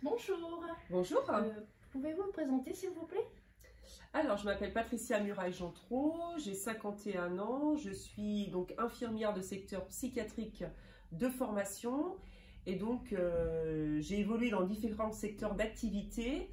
Bonjour. Bonjour. Pouvez-vous me présenter s'il vous plaît? Alors, je m'appelle Patricia Muraille-Gentreau, j'ai 51 ans, je suis donc infirmière de secteur psychiatrique de formation et donc j'ai évolué dans différents secteurs d'activité,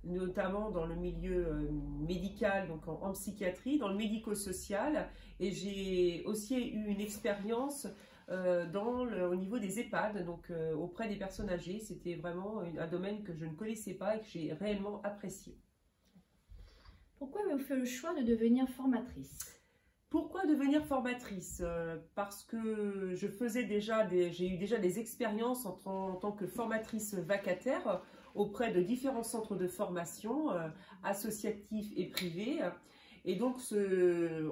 notamment dans le milieu médical, donc en psychiatrie, dans le médico-social, et j'ai aussi eu une expérience au niveau des EHPAD, donc auprès des personnes âgées. C'était vraiment un domaine que je ne connaissais pas et que j'ai réellement apprécié. Pourquoi avez-vous fait le choix de devenir formatrice? Pourquoi devenir formatrice? Parce que j'ai eu déjà des expériences en tant que formatrice vacataire auprès de différents centres de formation associatifs et privés. Et donc,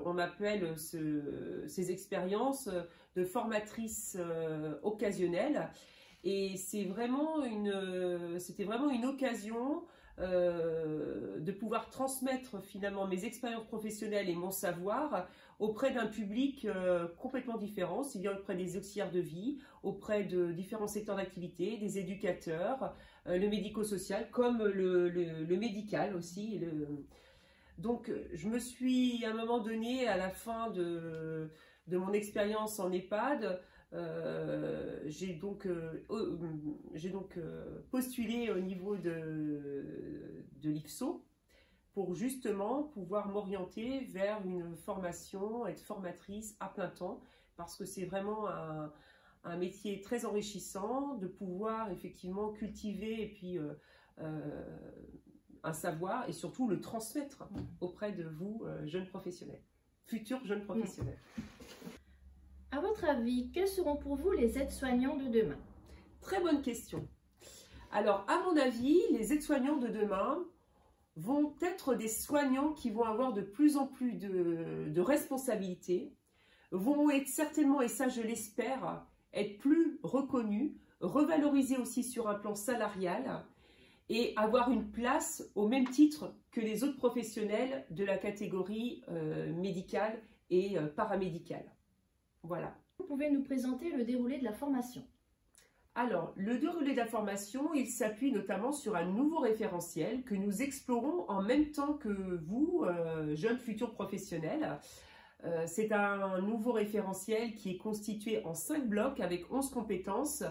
on appelle ces expériences de formatrice occasionnelle. Et c'était vraiment une occasion de pouvoir transmettre finalement mes expériences professionnelles et mon savoir auprès d'un public complètement différent, aussi bien auprès des auxiliaires de vie, auprès de différents secteurs d'activité, des éducateurs, le médico-social comme le médical aussi. Donc je me suis à un moment donné, à la fin de mon expérience en EHPAD, j'ai donc postulé au niveau de l'IFSO pour justement pouvoir m'orienter vers une formation, être formatrice à plein temps, parce que c'est vraiment un métier très enrichissant de pouvoir effectivement cultiver et puis un savoir et surtout le transmettre auprès de vous, jeunes professionnels, futurs jeunes professionnels. À votre avis, quels seront pour vous les aides-soignants de demain? Très bonne question. Alors, à mon avis, les aides-soignants de demain vont être des soignants qui vont avoir de plus en plus de responsabilités, vont être certainement, et ça je l'espère, être plus reconnus, revalorisés aussi sur un plan salarial et avoir une place au même titre que les autres professionnels de la catégorie médicale et paramédicale. Voilà. Vous pouvez nous présenter le déroulé de la formation? Alors, le déroulé de la formation, il s'appuie notamment sur un nouveau référentiel que nous explorons en même temps que vous, jeunes futurs professionnels. C'est un nouveau référentiel qui est constitué en 5 blocs avec 11 compétences.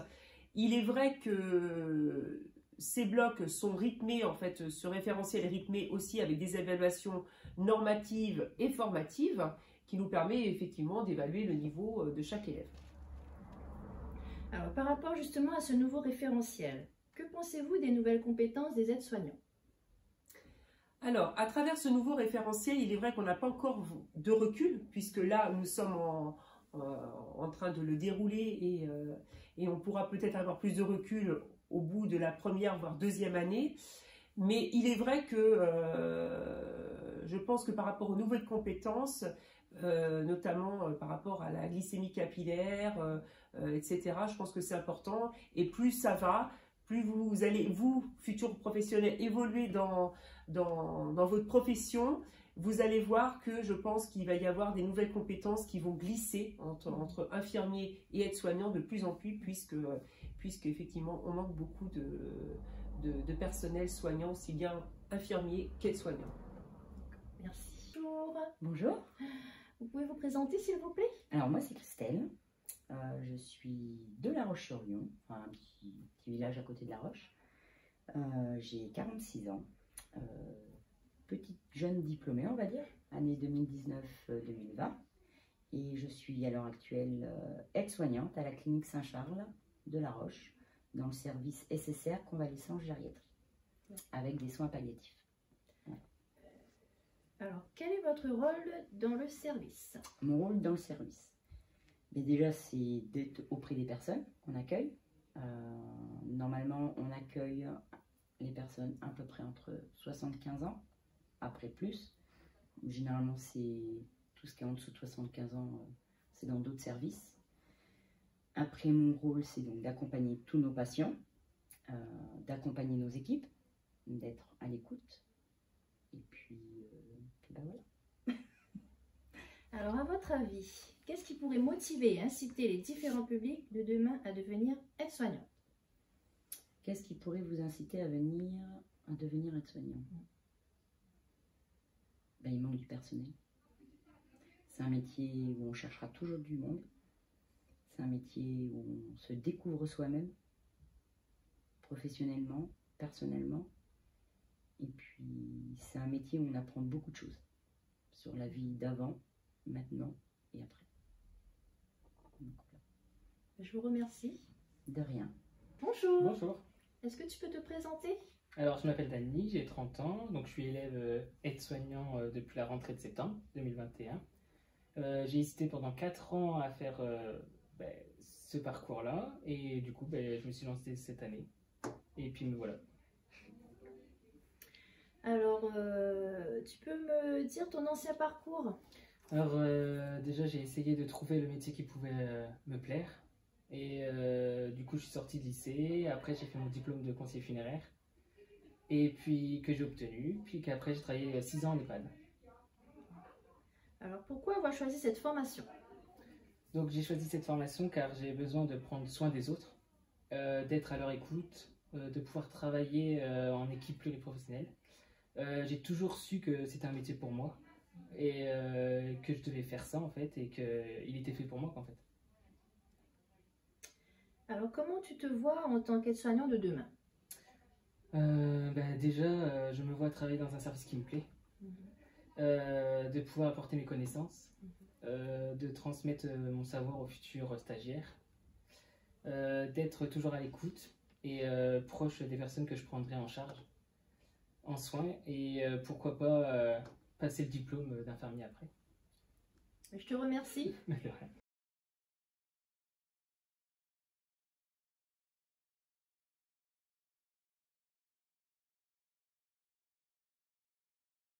Il est vrai que ces blocs sont rythmés, en fait, ce référentiel est rythmé aussi avec des évaluations normatives et formatives qui nous permet effectivement d'évaluer le niveau de chaque élève. Alors, par rapport justement à ce nouveau référentiel, que pensez-vous des nouvelles compétences des aides-soignants? Alors, à travers ce nouveau référentiel, il est vrai qu'on n'a pas encore de recul, puisque là, nous sommes en train de le dérouler et on pourra peut-être avoir plus de recul au bout de la première, voire deuxième année. Mais il est vrai que je pense que par rapport aux nouvelles compétences, notamment par rapport à la glycémie capillaire, etc., je pense que c'est important. Et plus ça va, plus vous allez, vous, futurs professionnels, évoluer dans votre profession, vous allez voir que je pense qu'il va y avoir des nouvelles compétences qui vont glisser entre infirmiers et aides-soignants de plus en plus, puisque effectivement, on manque beaucoup de personnel soignant, aussi bien infirmiers qu'aides-soignants. Merci. Bonjour. Bonjour. Vous pouvez vous présenter s'il vous plaît? Alors moi c'est Christelle, je suis de La Roche-sur-Yon, un petit village à côté de La Roche. J'ai 46 ans, petite jeune diplômée on va dire, année 2019-2020. Et je suis à l'heure actuelle aide-soignante à la clinique Saint-Charles de La Roche, dans le service SSR convalescence gériatrie, avec des soins palliatifs. Alors, quel est votre rôle dans le service? Mon rôle dans le service, mais déjà, c'est d'être auprès des personnes qu'on accueille. Normalement, on accueille les personnes à peu près entre 75 ans, après plus. Généralement, c'est tout ce qui est en dessous de 75 ans, c'est dans d'autres services. Après, mon rôle, c'est donc d'accompagner tous nos patients, d'accompagner nos équipes, d'être à l'écoute. Et puis ben voilà. Alors, à votre avis, qu'est-ce qui pourrait motiver et inciter les différents publics de demain à devenir aides-soignants? Qu'est-ce qui pourrait vous inciter à devenir aide-soignant? Ben, il manque du personnel. C'est un métier où on cherchera toujours du monde. C'est un métier où on se découvre soi-même, professionnellement, personnellement. Et puis, c'est un métier où on apprend beaucoup de choses sur la vie d'avant, maintenant et après. Donc, voilà. Je vous remercie. De rien. Bonjour. Bonjour. Est-ce que tu peux te présenter? Alors, je m'appelle Dany, j'ai 30 ans, donc je suis élève aide-soignant depuis la rentrée de septembre 2021. J'ai hésité pendant 4 ans à faire ce parcours-là, et du coup, je me suis lancé cette année. Et puis me voilà. Alors, tu peux me dire ton ancien parcours? Alors, déjà, j'ai essayé de trouver le métier qui pouvait me plaire. Et du coup, je suis sorti de lycée. Après, j'ai fait mon diplôme de conseiller funéraire. Et puis, que j'ai obtenu. Puis qu'après, j'ai travaillé 6 ans en EHPAD. Alors, pourquoi avoir choisi cette formation? Donc, j'ai choisi cette formation car j'ai besoin de prendre soin des autres, d'être à leur écoute, de pouvoir travailler en équipe pluriprofessionnelle. J'ai toujours su que c'était un métier pour moi et que je devais faire ça en fait et qu'il était fait pour moi en fait. Alors, comment tu te vois en tant qu'aide-soignant de demain? Déjà, je me vois travailler dans un service qui me plaît, de pouvoir apporter mes connaissances, de transmettre mon savoir aux futurs stagiaires, d'être toujours à l'écoute et proche des personnes que je prendrai en charge, en soins, et pourquoi pas passer le diplôme d'infirmier après. Je te remercie.